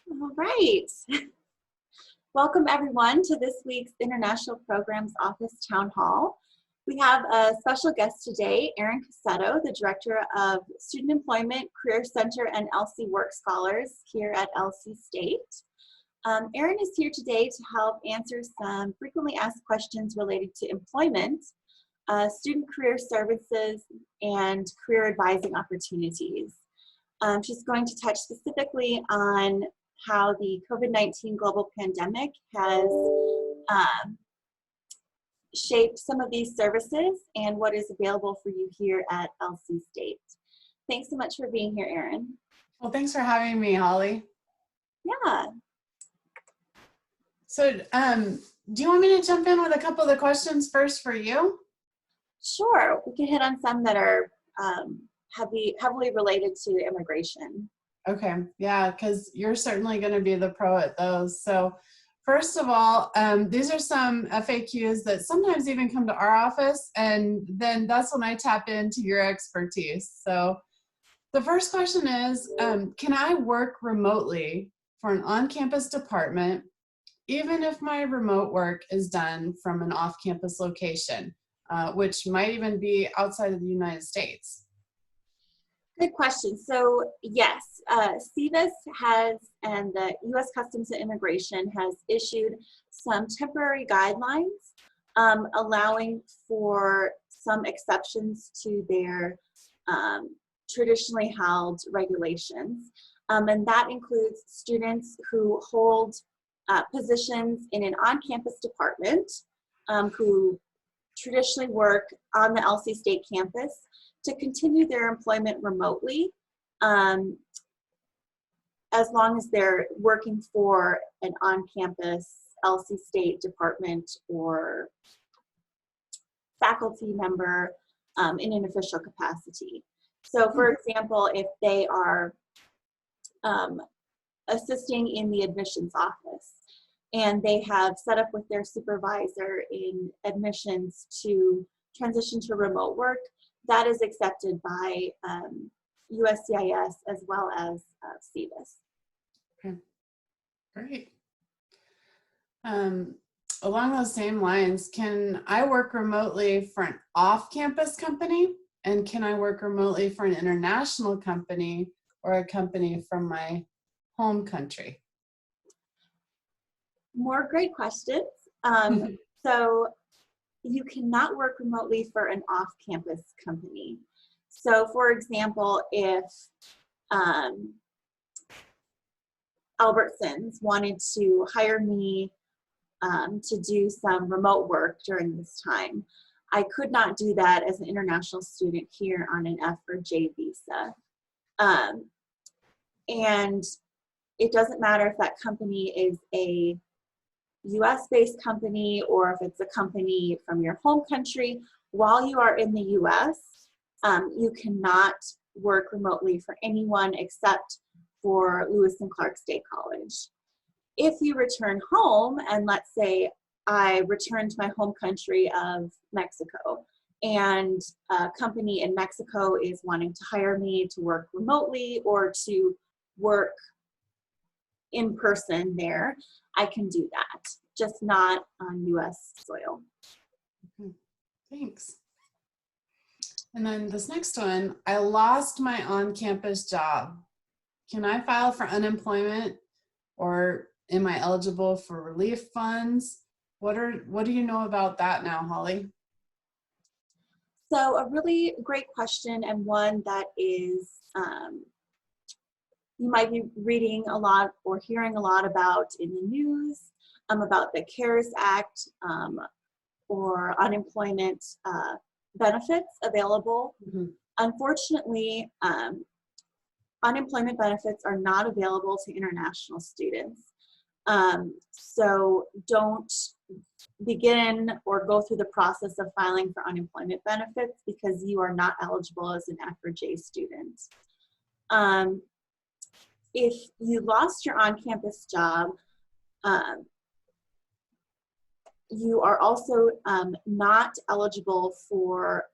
All right. Welcome everyone to this week's International Programs Office Town Hall. We have a special guest today, Erin Cassetto, the Director of Student Employment, Career Center, and LC Work Scholars here at LC State. Erin is here today to help answer some frequently asked questions related to employment, student career services, and career advising opportunities. She's going to touch specifically on how the COVID-19 global pandemic has shaped some of these services and what is available for you here at LC State. Thanks so much for being here, Erin. Well, thanks for having me, Holly. Yeah. So do you want me to jump in with a couple of the questions first for you? Sure. We can hit on some that are heavily related to immigration. Okay, yeah, because you're certainly going to be the pro at those. So first of all, these are some FAQs that sometimes even come to our office, and then that's when I tap into your expertise. So the first question is, can I work remotely for an on-campus department, even if my remote work is done from an off-campus location, which might even be outside of the United States? Good question. So yes, SEVIS has, and the U.S. Customs and Immigration has issued some temporary guidelines allowing for some exceptions to their traditionally held regulations. And that includes students who hold positions in an on-campus department who traditionally work on the LC State campus to continue their employment remotely as long as they're working for an on-campus LC State department or faculty member in an official capacity. So for example, if they are assisting in the admissions office and they have set up with their supervisor in admissions to transition to remote work, that is accepted by USCIS as well as SEVIS. Okay, great. Along those same lines, can I work remotely for an off-campus company? And can I work remotely for an international company or a company from my home country? More great questions. So you cannot work remotely for an off-campus company. So for example, if Albertsons wanted to hire me to do some remote work during this time, I could not do that as an international student here on an F or J visa. And it doesn't matter if that company is a US-based company or if it's a company from your home country. While you are in the US, you cannot work remotely for anyone except for Lewis and Clark State College. If you return home, and let's say I return to my home country of Mexico, and a company in Mexico is wanting to hire me to work remotely or to work in person there, I can do that, just not on US soil. Thanks. And then this next one, I lost my on-campus job. Can I file for unemployment, or am I eligible for relief funds? What do you know about that now, Holly? So a really great question, and one that is you might be reading a lot or hearing a lot about in the news about the CARES Act or unemployment benefits available. Unfortunately, unemployment benefits are not available to international students. So don't begin or go through the process of filing for unemployment benefits because you are not eligible as an F or J student. If you lost your on-campus job, you are also not eligible for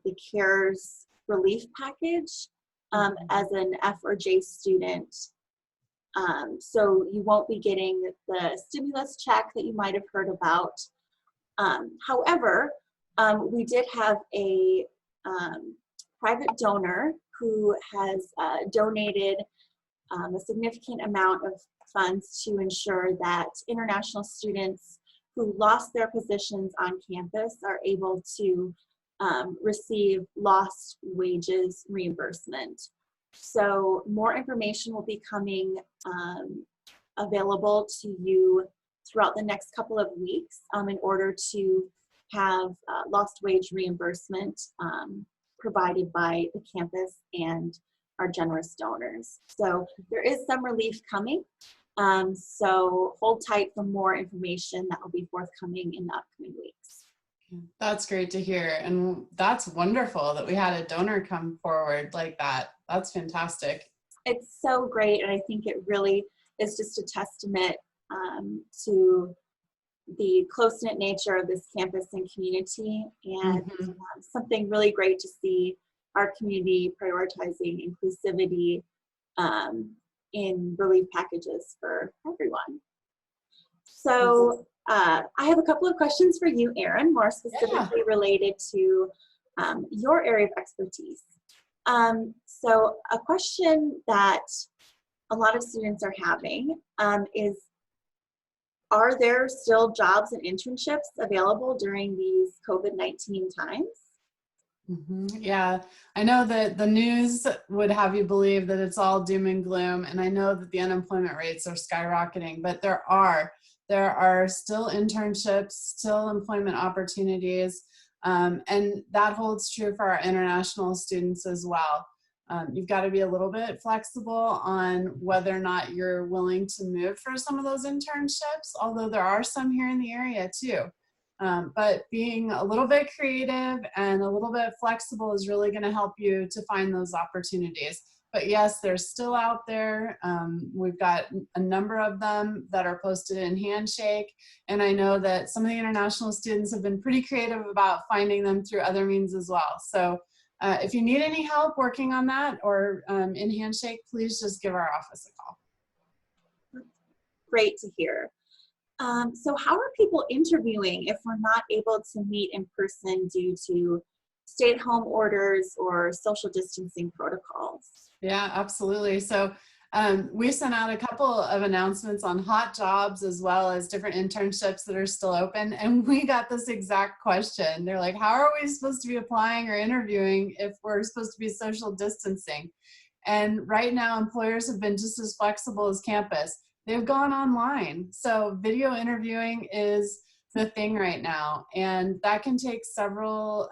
the CARES relief package as an F or J student So you won't be getting the stimulus check that you might have heard about. However, we did have a private donor who has donated a significant amount of funds to ensure that international students who lost their positions on campus are able to receive lost wages reimbursement. So more information will be coming available to you throughout the next couple of weeks in order to have lost wage reimbursement provided by the campus and our generous donors. So there is some relief coming. So hold tight for more information that will be forthcoming in the upcoming weeks. That's great to hear. And that's wonderful that we had a donor come forward like that. That's fantastic. It's so great. And I think it really is just a testament to the close-knit nature of this campus and community, and something really great to see our community prioritizing inclusivity in relief packages for everyone. So I have a couple of questions for you, Erin, more specifically related to your area of expertise. So a question that a lot of students are having is, are there still jobs and internships available during these COVID-19 times? Yeah, I know that the news would have you believe that it's all doom and gloom, and I know that the unemployment rates are skyrocketing, but there are still internships, still employment opportunities, and that holds true for our international students as well. You've got to be a little bit flexible on whether or not you're willing to move for some of those internships, although there are some here in the area too. But being a little bit creative and a little bit flexible is really going to help you to find those opportunities. But yes, they're still out there. We've got a number of them that are posted in Handshake. And I know that some of the international students have been pretty creative about finding them through other means as well. So if you need any help working on that or in Handshake, please just give our office a call. Great to hear. So how are people interviewing if we're not able to meet in person due to stay-at-home orders or social distancing protocols? Yeah, absolutely. So we sent out a couple of announcements on hot jobs as well as different internships that are still open. And we got this exact question. They're like, how are we supposed to be applying or interviewing if we're supposed to be social distancing? And right now, employers have been just as flexible as campus. They've gone online. So video interviewing is the thing right now. And that can take several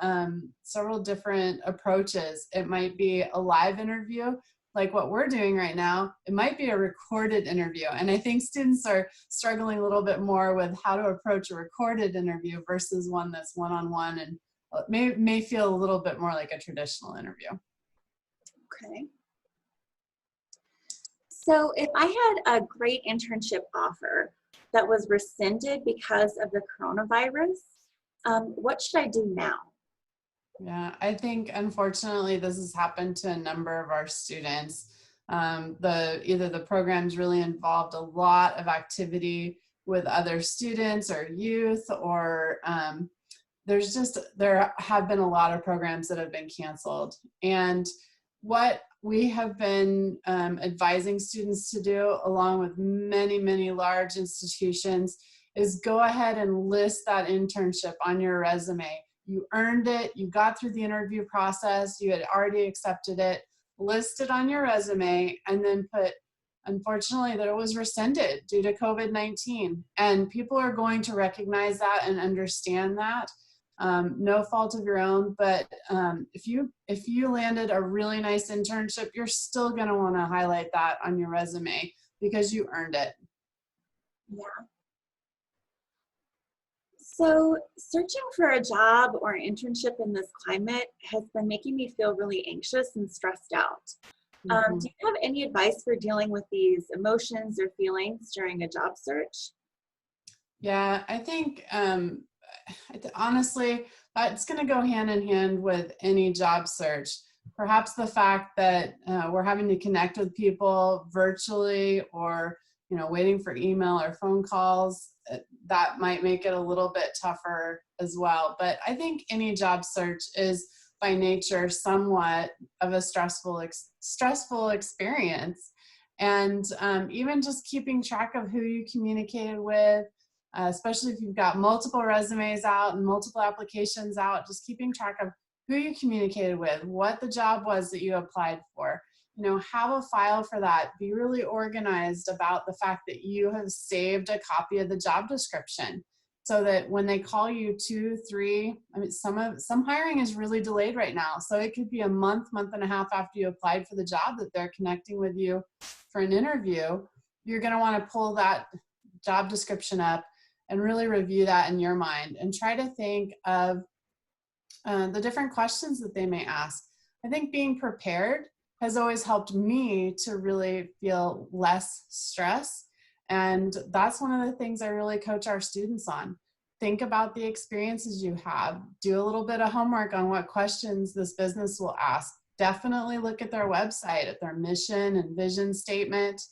different approaches. It might be a live interview, like what we're doing right now. It might be a recorded interview. And I think students are struggling a little bit more with how to approach a recorded interview versus one that's one-on-one and may feel a little bit more like a traditional interview. Okay. So if I had a great internship offer that was rescinded because of the coronavirus, what should I do now? Yeah, I think unfortunately this has happened to a number of our students. Either the program's really involved a lot of with other students or youth, or there have been a lot of programs that have been canceled. And what we have been advising students to do, along with many, many large institutions, is go ahead and list that internship on your resume. You earned it, you got through the interview process, you had already accepted it, list it on your resume, and then put, unfortunately, that it was rescinded due to COVID-19. And people are going to recognize that and understand that. No fault of your own, but if you landed a really nice internship, you're still going to want to highlight that on your resume because you earned it. Yeah. So searching for a job or an internship in this climate has been making me feel really anxious and stressed out. Do you have any advice for dealing with these emotions or feelings during a job search? Yeah, I think honestly, it's going to go hand in hand with any job search. Perhaps the fact that we're having to connect with people virtually, or waiting for email or phone calls, that might make it a little bit tougher as well. But I think any job search is by nature somewhat of a stressful experience. And even just keeping track of who you communicated with, especially if you've got multiple resumes out and multiple applications out, just keeping track of who you communicated with, what the job was that you applied for. Have a file for that. Be really organized about the fact that you have saved a copy of the job description, so that when they call you 2, 3, I mean, some hiring is really delayed right now. So it could be a month and a half after you applied for the job that they're connecting with you for an interview. You're going to want to pull that job description up and really review that in your mind and try to think of the different questions that they may ask. I think being prepared has always helped me to really feel less stress. And that's one of the things I really coach our students on. Think about the experiences you have. Do a little bit of homework on what questions this business will ask. Definitely look at their website, at their mission and vision statement.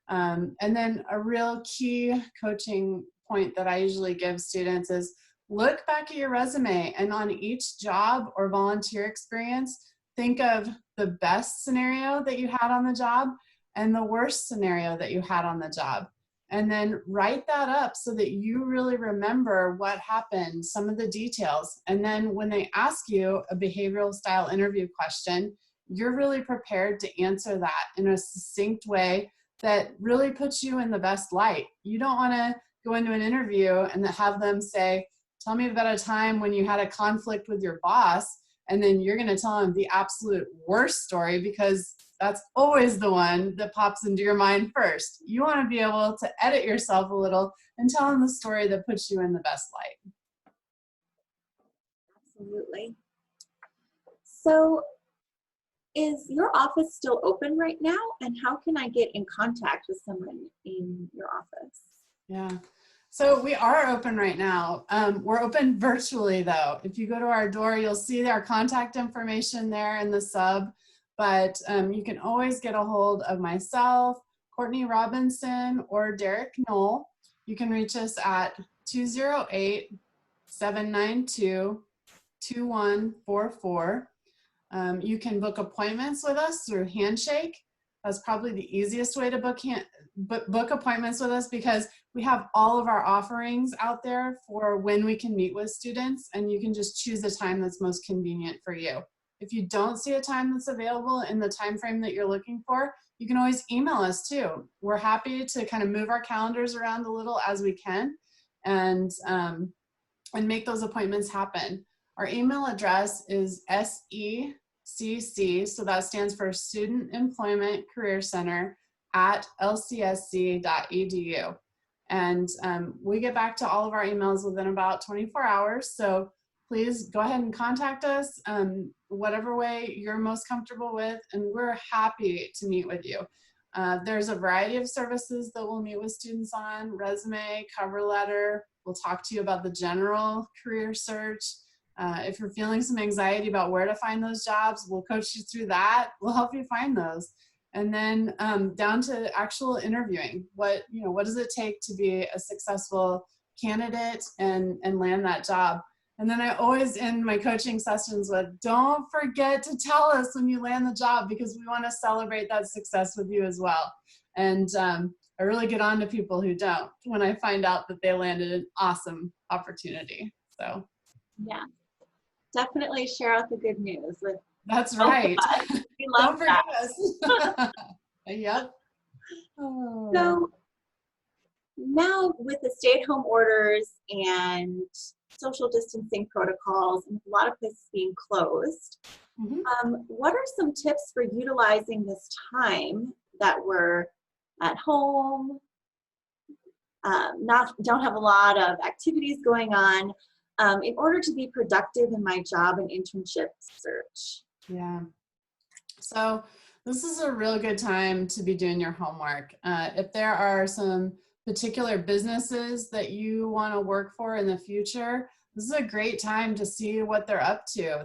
And then a real key coaching point that I usually give students is look back at your resume, and on each job or volunteer experience, think of the best scenario that you had on the job and the worst scenario that you had on the job. And then write that up so that you really remember what happened, some of the details. And then when they ask you a behavioral style interview question, you're really prepared to answer that in a succinct way that really puts you in the best light. You don't want to go into an interview and have them say, tell me about a time when you had a conflict with your boss, and then you're going to tell them the absolute worst story, because that's always the one that pops into your mind first. You want to be able to edit yourself a little and tell them the story that puts you in the best light. Absolutely. So is your office still open right now? And how can I get in contact with someone in your office? Yeah. So we are open right now. We're open virtually though. If you go to our door, you'll see our contact information there in the sub, but you can always get a hold of myself, Courtney Robinson, or Derek Knoll. You can reach us at 208-792-2144. You can book appointments with us through Handshake. That's probably the easiest way to book appointments with us, because we have all of our offerings out there for when we can meet with students, and you can just choose a time that's most convenient for you. If you don't see a time that's available in the time frame that you're looking for, you can always email us too. We're happy to kind of move our calendars around a little as we can, and make those appointments happen. Our email address is SECC, so that stands for Student Employment Career Center @lcsc.edu. And we get back to all of our emails within about 24 hours. So please go ahead and contact us whatever way you're most comfortable with, and we're happy to meet with you. There's a variety of services that we'll meet with students on: resume, cover letter. We'll talk to you about the general career search. If you're feeling some anxiety about where to find those jobs, we'll coach you through that. We'll help you find those. And then down to actual interviewing. What does it take to be a successful candidate and land that job? And then I always end my coaching sessions with, don't forget to tell us when you land the job, because we want to celebrate that success with you as well. And I really get on to people who don't when I find out that they landed an awesome opportunity. So yeah, definitely share out the good news with. That's right. We love Don't that. forget us. Yep. Oh. So now with the stay-at-home orders and social distancing protocols and a lot of places being closed, what are some tips for utilizing this time that we're at home, don't have a lot of activities going on, in order to be productive in my job and internship search? Yeah. So this is a real good time to be doing your homework. If there are some particular businesses that you want to work for in the future, this is a great time to see what they're up to.